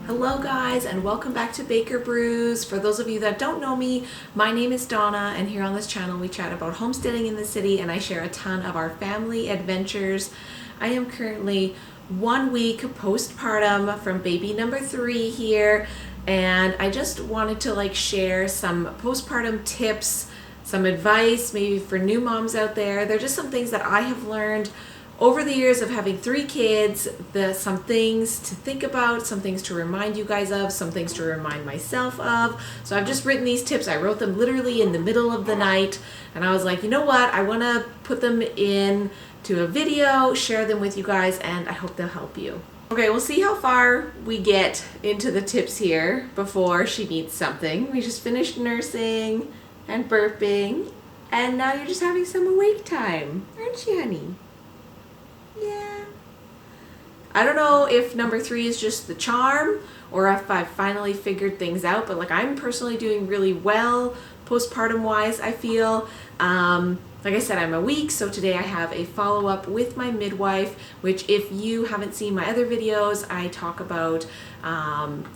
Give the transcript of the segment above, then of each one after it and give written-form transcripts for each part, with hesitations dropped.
Hello guys, and welcome back to Baker Brews. For those of you that don't know me, my name is Donna, and here on this channel we chat about homesteading in the city and I share a ton of our family adventures. I am currently 1 week postpartum from baby number 3 here, and I just wanted to share some postpartum tips, some advice maybe for new moms out there. They're just some things that I have learned over the years of having 3 kids, some things to think about, some things to remind you guys of, some things to remind myself of. So I've just written these tips. I wrote them literally in the middle of the night, and I was like, you know what? I want to put them in to a video, share them with you guys, and I hope they'll help you. Okay, we'll see how far we get into the tips here before she needs something. We just finished nursing and burping, and now you're just having some awake time, aren't you, honey? Yeah. I don't know if number 3 is just the charm or if I've finally figured things out, but I'm personally doing really well postpartum wise, I feel. Like I said, I'm a week, so today I have a follow-up with my midwife, which if you haven't seen my other videos, I talk about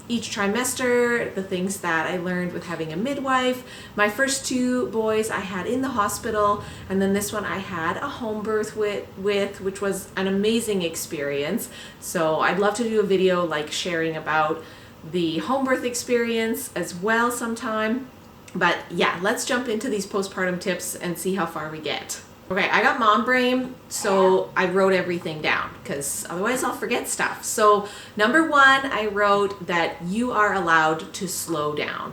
each trimester, the things that I learned with having a midwife. My first 2 boys I had in the hospital, and then this one I had a home birth with which was an amazing experience. So I'd love to do a video sharing about the home birth experience as well sometime. But yeah, let's jump into these postpartum tips and see how far we get. Okay, I got mom brain, so I wrote everything down because otherwise I'll forget stuff. So number 1, I wrote that you are allowed to slow down,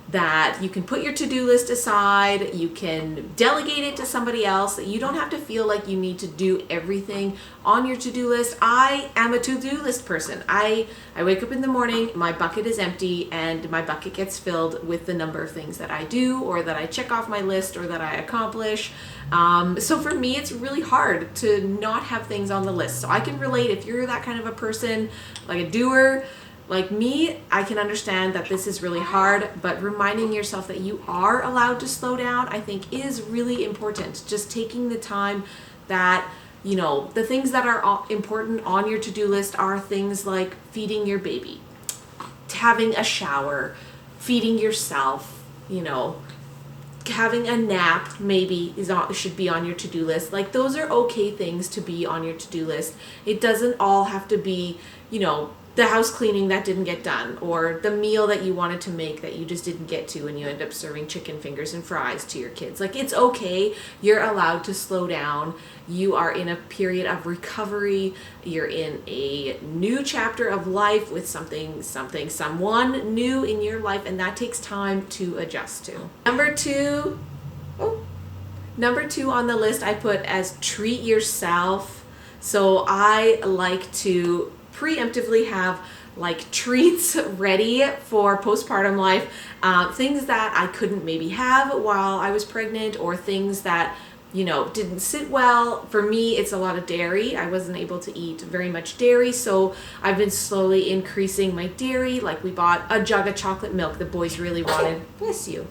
that you can put your to-do list aside, you can delegate it to somebody else, that you don't have to feel like you need to do everything on your to-do list. I am a to-do list person. I wake up in the morning, my bucket is empty, and my bucket gets filled with the number of things that I do or that I check off my list or that I accomplish. So for me, it's really hard to not have things on the list. So I can relate if you're that kind of a person, like a doer, like me. I can understand that this is really hard, but reminding yourself that you are allowed to slow down, I think, is really important. Just taking the time that, the things that are important on your to-do list are things like feeding your baby, having a shower, feeding yourself, having a nap maybe should be on your to-do list. Those are okay things to be on your to-do list. It doesn't all have to be, the house cleaning that didn't get done, or the meal that you wanted to make that you just didn't get to and you end up serving chicken fingers and fries to your kids. It's okay. You're allowed to slow down. You are in a period of recovery. You're in a new chapter of life with someone new in your life, and that takes time to adjust to. Number two on the list I put as treat yourself. So I like to preemptively have treats ready for postpartum life, things that I couldn't maybe have while I was pregnant, or things that didn't sit well. For me, it's a lot of dairy. I wasn't able to eat very much dairy, so I've been slowly increasing my dairy. We bought a jug of chocolate milk. The boys really wanted, bless you.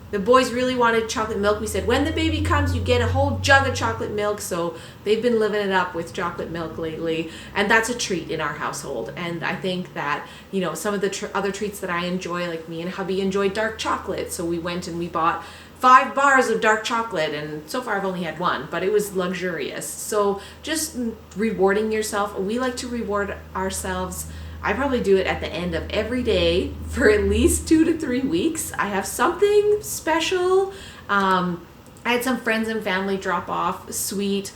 The boys really wanted chocolate milk. We said, when the baby comes, you get a whole jug of chocolate milk. So they've been living it up with chocolate milk lately. And that's a treat in our household. And I think that, some of the other treats that I enjoy, like me and hubby enjoy dark chocolate. So we went and we bought 5 bars of dark chocolate. And so far I've only had 1, but it was luxurious. So just rewarding yourself. We like to reward ourselves. I probably do it at the end of every day for at least 2 to 3 weeks. I have something special. I had some friends and family drop off sweet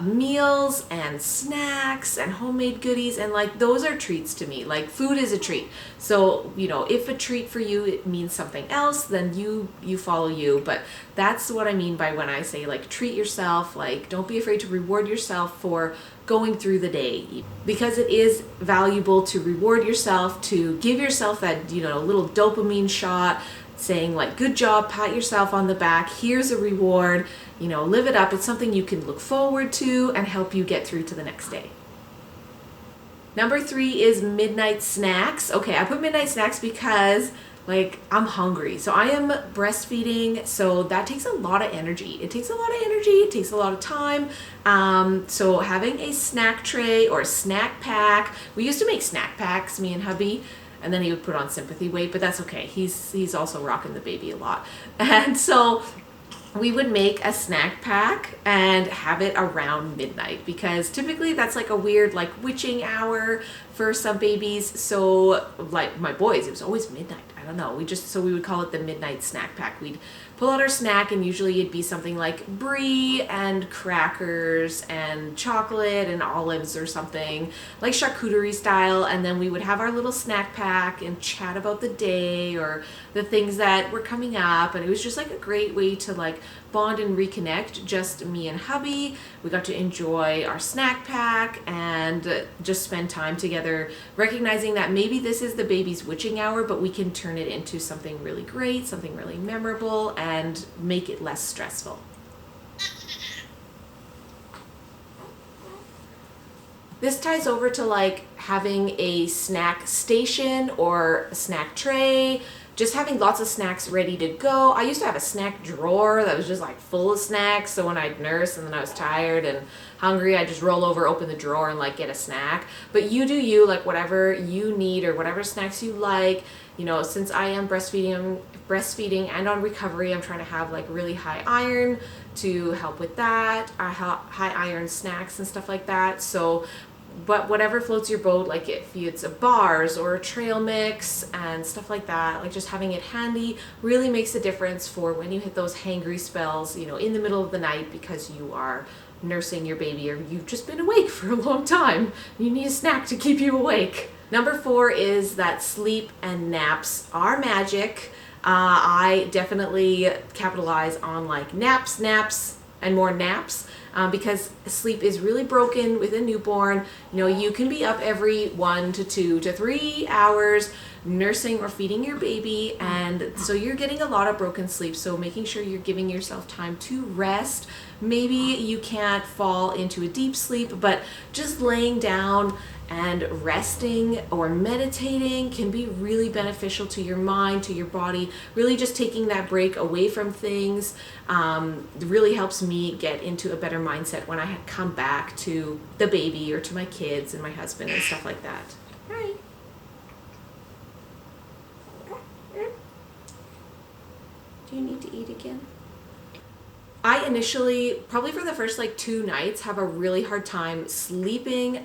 meals and snacks and homemade goodies, and those are treats to me. Food is a treat. So if a treat for you, it means something else, then you follow you. But that's what I mean by when I say treat yourself. Don't be afraid to reward yourself for going through the day, because it is valuable to reward yourself, to give yourself that little dopamine shot, saying good job, pat yourself on the back, here's a reward, live it up. It's something you can look forward to and help you get through to the next day. Number 3 is midnight snacks. Okay, I put midnight snacks because like I'm hungry. So I am breastfeeding, so that takes a lot of energy. It takes a lot of energy, it takes a lot of time. So having a snack tray or a snack pack, we used to make snack packs, me and hubby, and then he would put on sympathy weight, but that's okay. He's also rocking the baby a lot. And so we would make a snack pack and have it around midnight, because typically that's like a weird like witching hour for some babies. So like my boys, it was always midnight. I don't know. So we would call it the midnight snack pack. We'd pull out our snack, and usually it'd be something like brie and crackers and chocolate and olives or something like charcuterie style. And then we would have our little snack pack and chat about the day or the things that were coming up. And it was just like a great way to like bond and reconnect, just me and hubby. We got to enjoy our snack pack and just spend time together, recognizing that maybe this is the baby's witching hour, but we can turn it into something really great, something really memorable, and make it less stressful. This ties over to like having a snack station or a snack tray, just having lots of snacks ready to go. I used to have a snack drawer that was just like full of snacks. So when I'd nurse and then I was tired and hungry, I'd just roll over, open the drawer and like get a snack. But you do you, like whatever you need or whatever snacks you like. You know, since I am breastfeeding and on recovery, I'm trying to have like really high iron to help with that. I have high iron snacks and stuff like that. So but whatever floats your boat, like if it's a bars or a trail mix and stuff like that, like just having it handy really makes a difference for when you hit those hangry spells, you know, in the middle of the night because you are nursing your baby or you've just been awake for a long time. You need a snack to keep you awake. Number 4 is that sleep and naps are magic. I definitely capitalize on like naps, and more naps. Because sleep is really broken with a newborn. You know, you can be up every 1 to 2 to 3 hours nursing or feeding your baby, and so you're getting a lot of broken sleep. So making sure you're giving yourself time to rest. Maybe you can't fall into a deep sleep, but just laying down and resting or meditating can be really beneficial to your mind, to your body. Really just taking that break away from things really helps me get into a better mindset when I come back to the baby or to my kids and my husband and stuff like that. Hi. Do you need to eat again? I initially, probably for the first like 2 nights, have a really hard time sleeping.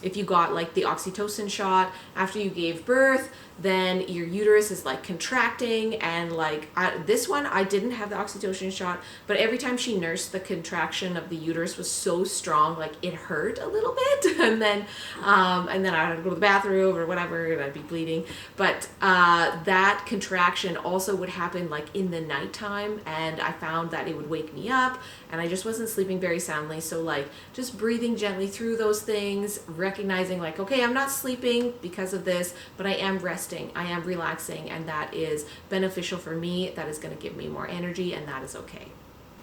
If you got like the oxytocin shot after you gave birth, then your uterus is like contracting, and like this one I didn't have the oxytocin shot, but every time she nursed, the contraction of the uterus was so strong, like it hurt a little bit, and then I had to go to the bathroom or whatever, and I'd be bleeding. But that contraction also would happen like in the nighttime, and I found that it would wake me up, and I just wasn't sleeping very soundly. So like just breathing gently through those things, recognizing like, okay, I'm not sleeping because of this, but I am resting, I am relaxing, and that is beneficial for me. That is going to give me more energy, and that is okay.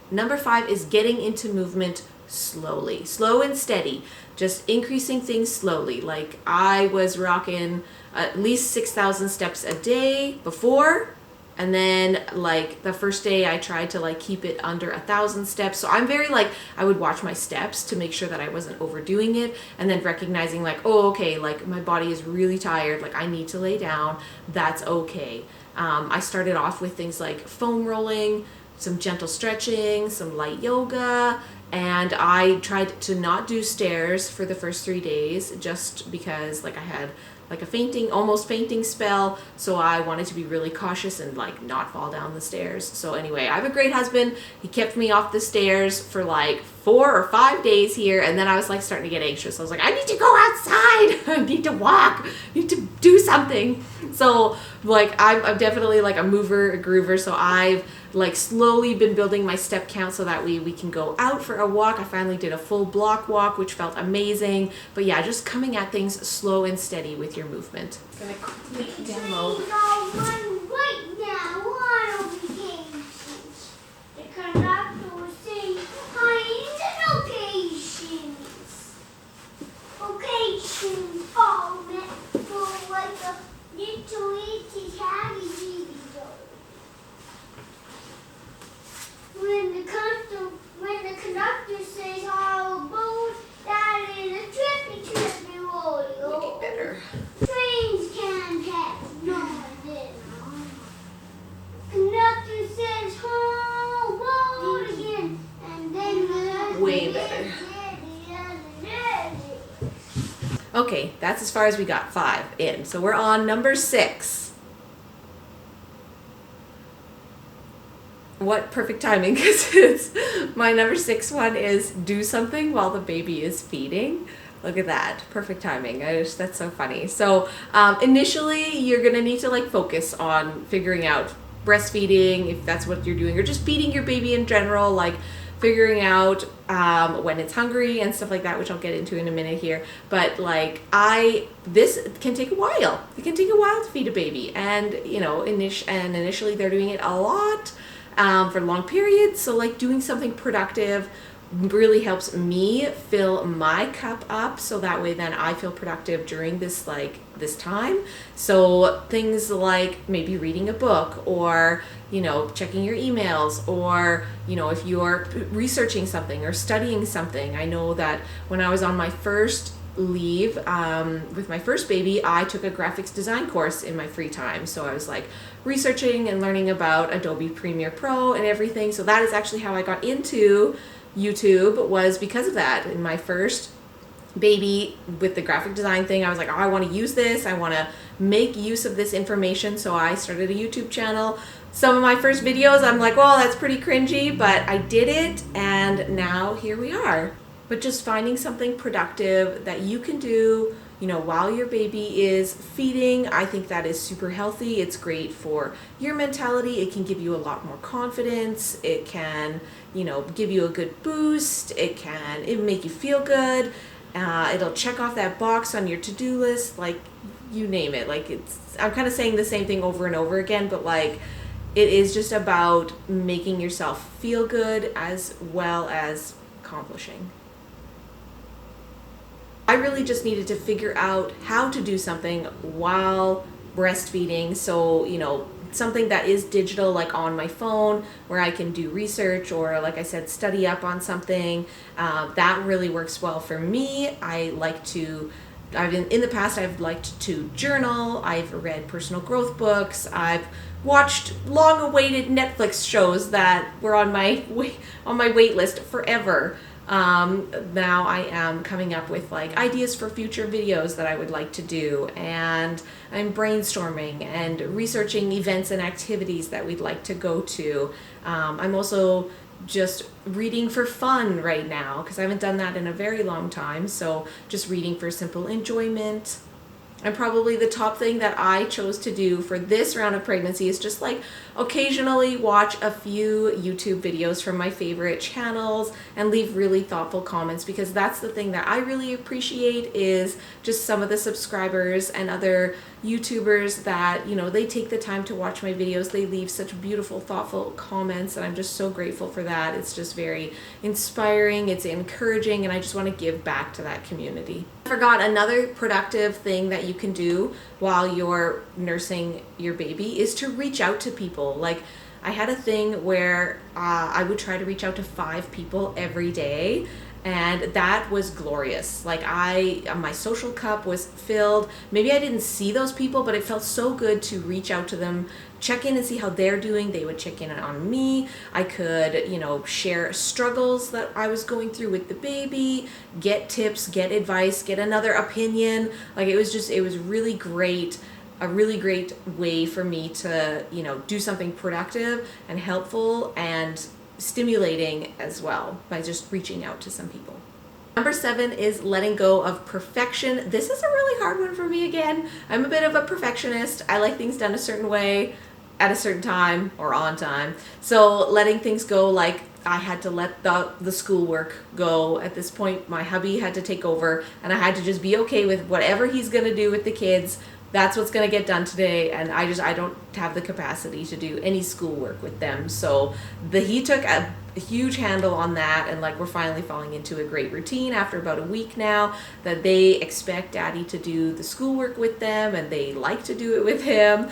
Number 5 is getting into movement slowly, slow and steady, just increasing things slowly. Like I was rocking at least 6,000 steps a day before. And then like the first day I tried to like keep it under 1,000 steps. So I'm very like, I would watch my steps to make sure that I wasn't overdoing it. And then recognizing like, oh, okay, like my body is really tired. Like I need to lay down. That's okay. I started off with things like foam rolling, some gentle stretching, some light yoga. And I tried to not do stairs for the first 3 days just because like I had like a almost fainting spell. So I wanted to be really cautious and like not fall down the stairs. So anyway, I have a great husband. He kept me off the stairs for like 4 or 5 days here. And then I was like starting to get anxious. I was like, I need to go outside. I need to walk. I need to do something. So like, I'm definitely like a mover, a groover. So I've like slowly been building my step count so that we can go out for a walk. I finally did a full block walk, which felt amazing. But yeah, just coming at things slow and steady with your movement. I'm gonna quickly demo. Right now on vacations. The conductor will say, locations. Locations are meant for like a little itty tiny that's as far as we got, 5 in. So we're on number 6. What perfect timing, because it's my number 6 one is do something while the baby is feeding. Look at that, perfect timing. That's so funny. So initially you're gonna need to like focus on figuring out breastfeeding, if that's what you're doing, or just feeding your baby in general, like figuring out when it's hungry and stuff like that, which I'll get into in a minute here. But like this can take a while. It can take a while to feed a baby, and you know, initially they're doing it a lot for long periods. So like doing something productive really helps me fill my cup up, so that way then I feel productive during this time. So things like maybe reading a book, or you know, checking your emails, or you know, if you're researching something or studying something. I know that when I was on my first leave with my first baby, I took a graphics design course in my free time. So I was like researching and learning about Adobe Premiere Pro and everything. So that is actually how I got into YouTube, was because of that. In my first baby with the graphic design thing, I was like, oh, I want to use this, I want to make use of this information. So I started a YouTube channel. Some of my first videos I'm like, well, that's pretty cringy, but I did it, and now here we are. But just finding something productive that you can do, you know, while your baby is feeding, I think that is super healthy. It's great for your mentality. It can give you a lot more confidence. It can, you know, give you a good boost. It make you feel good. It'll check off that box on your to-do list, like you name it. Like I'm kind of saying the same thing over and over again, but like it is just about making yourself feel good as well as accomplishing. I really just needed to figure out how to do something while breastfeeding. So, you know, something that is digital, like on my phone, where I can do research, or like I said, study up on something. That really works well for me. In the past, I've liked to journal. I've read personal growth books. I've watched long-awaited Netflix shows that were on my wait list forever. Now I am coming up with like ideas for future videos that I would like to do, and I'm brainstorming and researching events and activities that we'd like to go to. I'm also just reading for fun right now, because I haven't done that in a very long time. So just reading for simple enjoyment. And probably the top thing that I chose to do for this round of pregnancy is just like occasionally watch a few YouTube videos from my favorite channels and leave really thoughtful comments, because that's the thing that I really appreciate, is just some of the subscribers and other YouTubers that, you know, they take the time to watch my videos. They leave such beautiful, thoughtful comments, and I'm just so grateful for that. It's just very inspiring, it's encouraging, and I just want to give back to that community. I forgot another productive thing that you can do while you're nursing your baby is to reach out to people. Like I had a thing where I would try to reach out to 5 people every day, and that was glorious. Like my social cup was filled. Maybe I didn't see those people, but it felt so good to reach out to them, check in and see how they're doing. They would check in on me. I could, you know, share struggles that I was going through with the baby, get tips, get advice, get another opinion. Like it was really great. A really great way for me to, you know, do something productive and helpful and stimulating as well, by just reaching out to some people. Number 7 is letting go of perfection. This is a really hard one for me again. I'm a bit of a perfectionist. I like things done a certain way at a certain time or on time. So letting things go, like I had to let the schoolwork go. At this point, my hubby had to take over, and I had to just be okay with whatever he's gonna do with the kids. That's what's going to get done today, and I don't have the capacity to do any schoolwork with them. So he took a huge handle on that, and like we're finally falling into a great routine after about a week now, that they expect daddy to do the schoolwork with them, and they like to do it with him.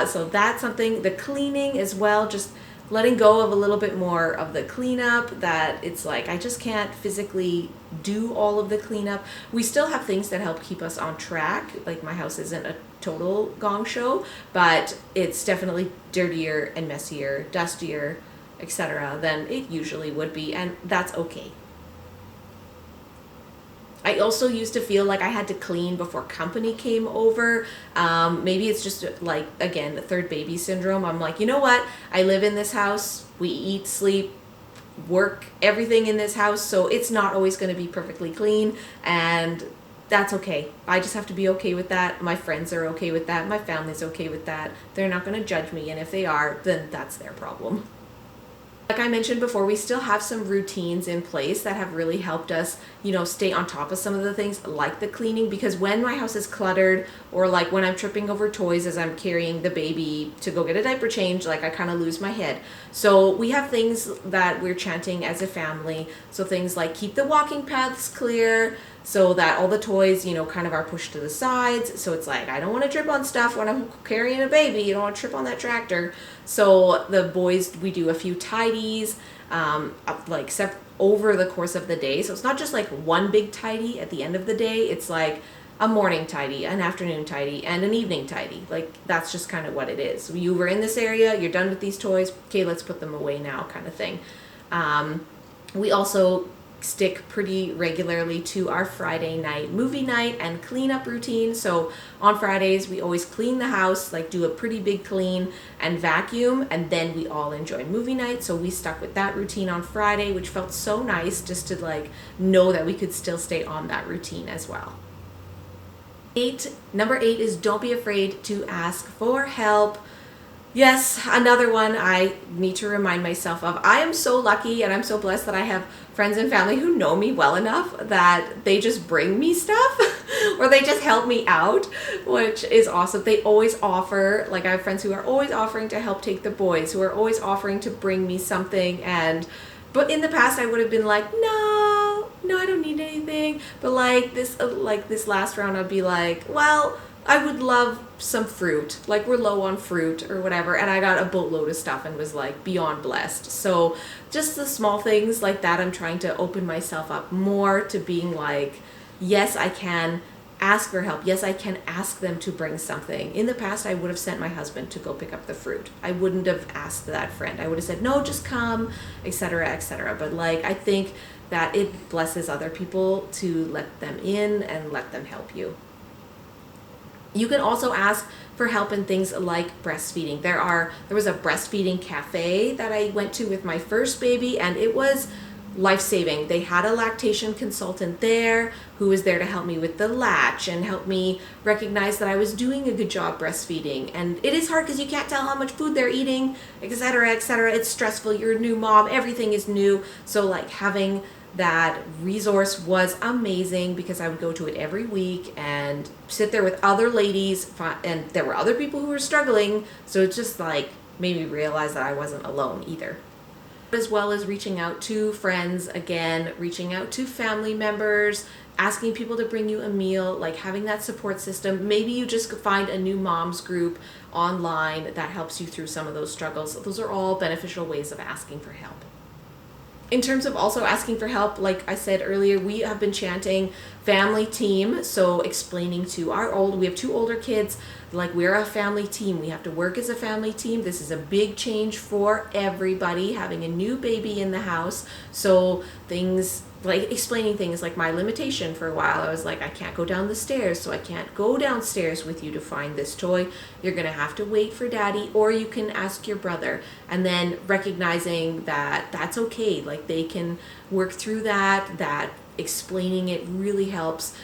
So that's something. The cleaning as well, just letting go of a little bit more of the cleanup, that it's like I just can't physically do all of the cleanup. We still have things that help keep us on track. Like my house isn't a total gong show, but it's definitely dirtier and messier, dustier, etc. than it usually would be, and that's okay. I also used to feel like I had to clean before company came over. Maybe it's just like, again, the third baby syndrome. I'm like, you know what? I live in this house. We eat, sleep, work, everything in this house. So it's not always going to be perfectly clean. And that's okay. I just have to be okay with that. My friends are okay with that. My family's okay with that. They're not going to judge me. And if they are, then that's their problem. Like I mentioned before, we still have some routines in place that have really helped us, stay on top of some of the things like the cleaning, because when my house is cluttered, or like when I'm tripping over toys as I'm carrying the baby to go get a diaper change, like I kind of lose my head. So we have things that we're chanting as a family. So things like keep the walking paths clear, so that all the toys, kind of are pushed to the sides. So it's like, I don't want to trip on stuff when I'm carrying a baby. You don't want to trip on that tractor. So the boys, we do a few tidies, over the course of the day. So it's not just like one big tidy at the end of the day. It's like a morning tidy, an afternoon tidy, and an evening tidy. Like that's just kind of what it is. You were in this area, you're done with these toys. Okay, let's put them away now, kind of thing. We also stick pretty regularly to our Friday night movie night and cleanup routine. So on Fridays, we always clean the house, like do a pretty big clean and vacuum, and then we all enjoy movie night. So we stuck with that routine on Friday, which felt so nice just to like know that we could still stay on that routine as well. Number 8 is don't be afraid to ask for help. Yes, another one I need to remind myself of. I am so lucky and I'm so blessed that I have friends and family who know me well enough that they just bring me stuff or they just help me out, which is awesome. They always offer, like I have friends who are always offering to help take the boys, who are always offering to bring me something. But in the past I would have been like, no, I don't need anything. But like this last round, I'd be like, well, I would love some fruit, like we're low on fruit or whatever, and I got a boatload of stuff and was like beyond blessed. So just the small things like that, I'm trying to open myself up more to being like, yes, I can ask for help. Yes, I can ask them to bring something. In the past, I would have sent my husband to go pick up the fruit. I wouldn't have asked that friend. I would have said, no, just come, etc., etc. But like, I think that it blesses other people to let them in and let them help you. You can also ask for help in things like breastfeeding. There was a breastfeeding cafe that I went to with my first baby, and it was life-saving. They had a lactation consultant there who was there to help me with the latch and help me recognize that I was doing a good job breastfeeding. And it is hard because you can't tell how much food they're eating, etc., etc. It's stressful. You're a new mom. Everything is new. So like having that resource was amazing because I would go to it every week and sit there with other ladies, and there were other people who were struggling, so it just like made me realize that I wasn't alone either. As well as reaching out to friends, again, reaching out to family members, asking people to bring you a meal, like having that support system. Maybe you just find a new moms group online that helps you through some of those struggles. Those are all beneficial ways of asking for help. In terms of also asking for help, like I said earlier, we have been chanting family team. So explaining to we have 2 older kids, like we're a family team. We have to work as a family team. This is a big change for everybody, having a new baby in the house. So things like explaining things like my limitation for a while. I was like, I can't go down the stairs, so I can't go downstairs with you to find this toy. You're going to have to wait for daddy, or you can ask your brother. And then recognizing that that's okay. Like they can work through that explaining it really helps.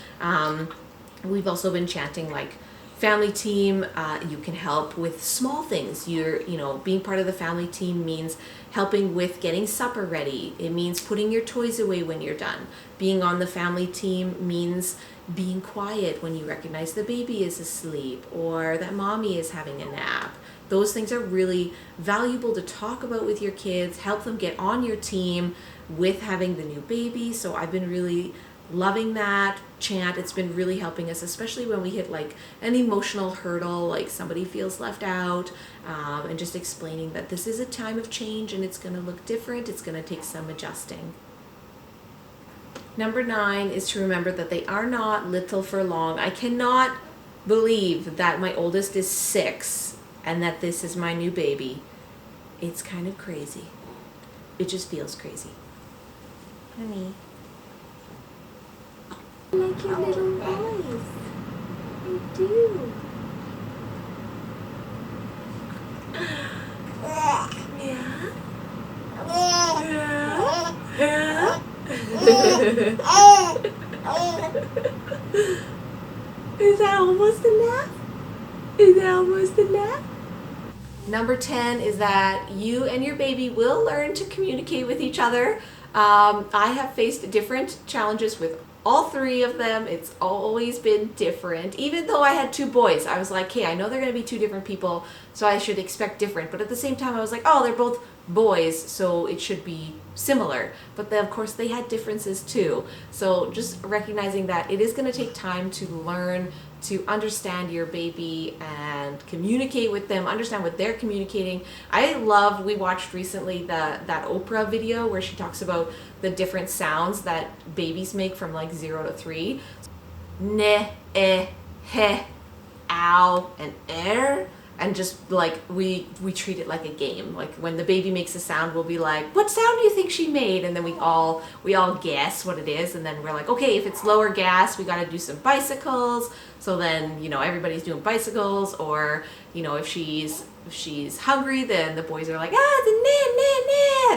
We've also been chanting like family team. You can help with small things. Being part of the family team means helping with getting supper ready. It means putting your toys away when you're done. Being on the family team means being quiet when you recognize the baby is asleep or that mommy is having a nap. Those things are really valuable to talk about with your kids, help them get on your team with having the new baby. So I've been really loving that chant. It's been really helping us, especially when we hit like an emotional hurdle, like somebody feels left out, and just explaining that this is a time of change and it's going to look different. It's going to take some adjusting. Number 9 is to remember that they are not little for long. I cannot believe that my oldest is 6 and that this is my new baby. It's kind of crazy. It just feels crazy. Honey. I like your little voice. I do. Yeah. Is that almost enough? Is that almost enough? Number 10 is that you and your baby will learn to communicate with each other. I have faced different challenges with all three of them. It's always been different. Even though I had two boys, I was like, hey, I know they're going to be two different people, so I should expect different. But at the same time, I was like, oh, they're both boys, so it should be similar. But then, of course, they had differences too. So just recognizing that it is going to take time to learn to understand your baby and communicate with them, understand what they're communicating. We watched recently that Oprah video where she talks about the different sounds that babies make from like 0 to 3. Ne, eh, he, ow, and er. And just like we treat it like a game. Like when the baby makes a sound, we'll be like, what sound do you think she made? And then we all guess what it is. And then we're like, okay, if it's lower gas, we got to do some bicycles. So then, everybody's doing bicycles. Or, if she's hungry, then the boys are like, the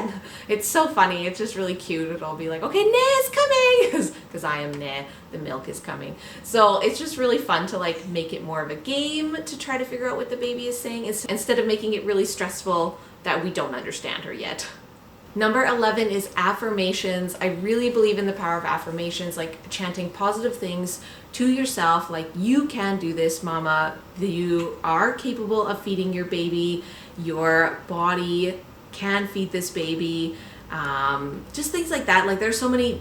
Nan. It's so funny. It's just really cute. It'll be like, okay, Nan's coming. Because I am Nan. The milk is coming. So it's just really fun to like make it more of a game to try to figure out what the baby is saying instead of making it really stressful that we don't understand her yet. Number 11 is affirmations. I really believe in the power of affirmations, like chanting positive things to yourself, like you can do this, mama. You are capable of feeding your baby. Your body can feed this baby. Just things like that. Like there are so many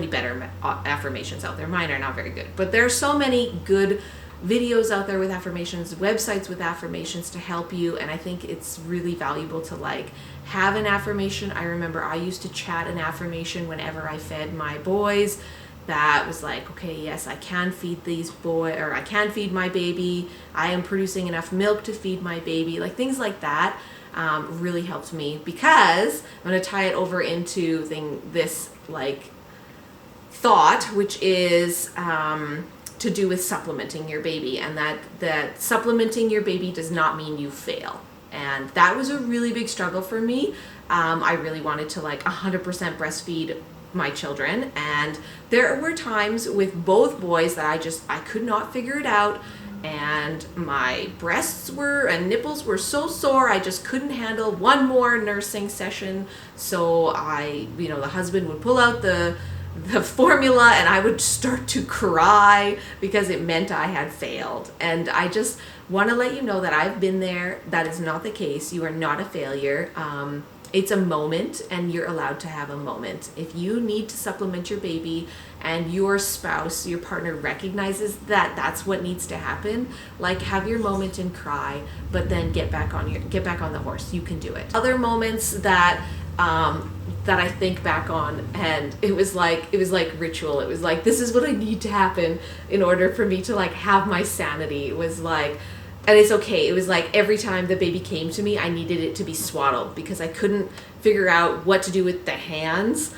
better affirmations out there. Mine are not very good, but there are so many good videos out there with affirmations, websites with affirmations to help you. And I think it's really valuable to like have an affirmation. I remember I used to chat an affirmation whenever I fed my boys. That was like, okay, yes, I can feed I can feed my baby. I am producing enough milk to feed my baby. Like things like that really helped me, because I'm going to tie it over into this like thought, which is to do with supplementing your baby, and that supplementing your baby does not mean you fail. And that was a really big struggle for me. I really wanted to like 100% breastfeed my children, and there were times with both boys that I could not figure it out, and my breasts and nipples were so sore I just couldn't handle one more nursing session. So the husband would pull out the formula and I would start to cry because it meant I had failed. And I just want to let you know that I've been there. That is not the case. You are not a failure. It's a moment, and you're allowed to have a moment. If you need to supplement your baby and your spouse, your partner recognizes that that's what needs to happen, like have your moment and cry, but then get back on the horse. You can do it. Other moments that I think back on, and it was like ritual. It was like, this is what I need to happen in order for me to like have my sanity. It was like, and it's okay. It was like every time the baby came to me, I needed it to be swaddled because I couldn't figure out what to do with the hands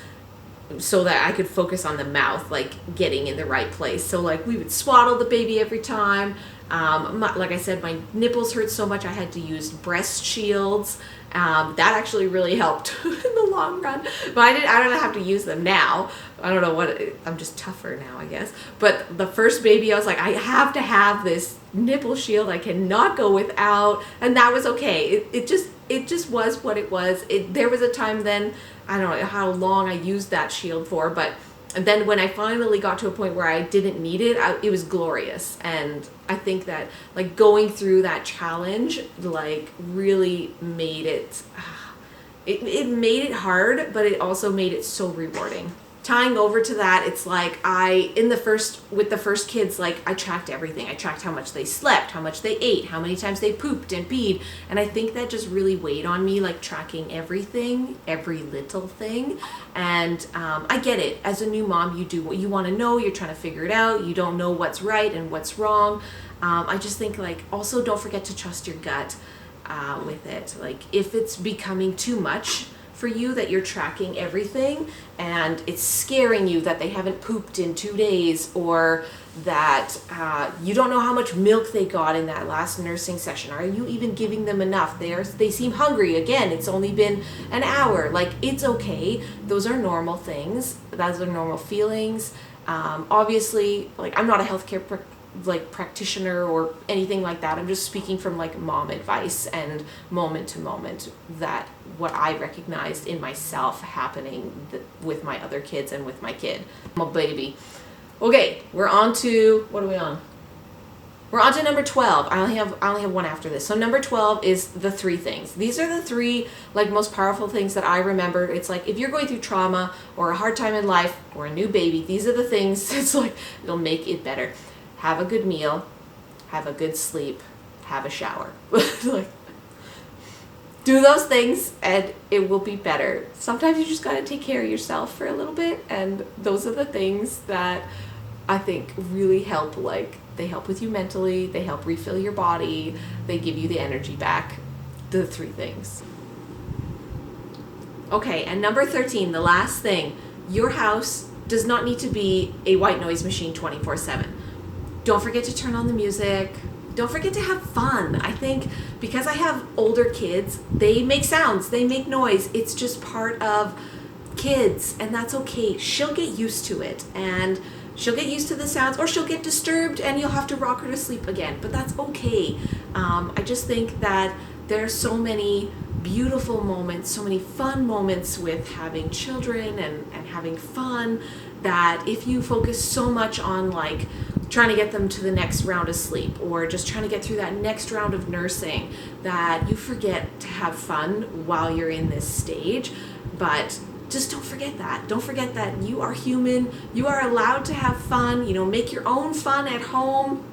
so that I could focus on the mouth, like getting in the right place. So like we would swaddle the baby every time. Like I said, my nipples hurt so much I had to use breast shields. That actually really helped in the long run. But I don't have to use them now. I don't know I'm just tougher now, I guess. But the first baby, I was like, I have to have this nipple shield. I cannot go without. And that was okay. It just was what it was. There was a time then, I don't know how long I used that shield for, but then when I finally got to a point where I didn't need it, it was glorious. And I think that like going through that challenge like really made it made it hard, but it also made it so rewarding. Tying over to that, it's like with the first kids, like I tracked everything. I tracked how much they slept, how much they ate, how many times they pooped and peed. And I think that just really weighed on me, like tracking everything, every little thing. And I get it. As a new mom, you do what you want to know. You're trying to figure it out. You don't know what's right and what's wrong. I just think like also don't forget to trust your gut with it. Like if it's becoming too much, for you that you're tracking everything and it's scaring you that they haven't pooped in 2 days, or that you don't know how much milk they got in that last nursing session. Are you even giving them enough? They seem hungry. Again, it's only been an hour. Like, it's okay. Those are normal things. Those are normal feelings. Obviously, like, I'm not a healthcare practitioner or anything like that. I'm just speaking from like mom advice and moment to moment, that what I recognized in myself happening with my other kids and with my kid. I'm a baby. Okay, we're on to, what are we on? We're on to number 12. I only have one after this. So number 12 is the 3 things. These are the 3 like most powerful things that I remember. It's like, if you're going through trauma or a hard time in life or a new baby, these are the things, it's like, it'll make it better. Have a good meal, have a good sleep, have a shower. Like, do those things and it will be better. Sometimes you just gotta take care of yourself for a little bit, and those are the things that I think really help. Like, they help with you mentally, they help refill your body, they give you the energy back. The 3 things. Okay, and number 13, the last thing. Your house does not need to be a white noise machine 24/7. Don't forget to turn on the music. Don't forget to have fun. I think because I have older kids, they make sounds, they make noise. It's just part of kids, and that's okay. She'll get used to it, and she'll get used to the sounds, or she'll get disturbed and you'll have to rock her to sleep again, but that's okay. I just think that there are so many beautiful moments, so many fun moments with having children and having fun, that if you focus so much on like trying to get them to the next round of sleep or just trying to get through that next round of nursing, that you forget to have fun while you're in this stage. But just don't forget that. Don't forget that you are human. You are allowed to have fun. You know, make your own fun at home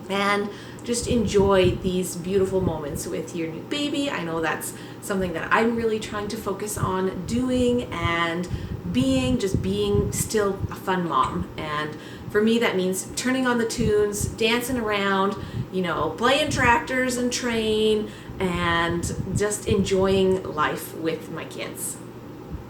and just enjoy these beautiful moments with your new baby. I know that's something that I'm really trying to focus on doing, and being still a fun mom. And for me, that means turning on the tunes, dancing around, you know, playing tractors and train, and just enjoying life with my kids.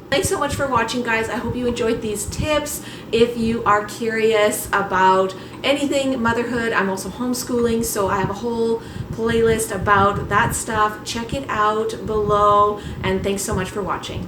Thanks so much for watching, guys. I hope you enjoyed these tips. If you are curious about anything motherhood, I'm also homeschooling, so I have a whole playlist about that stuff. Check it out below, and thanks so much for watching.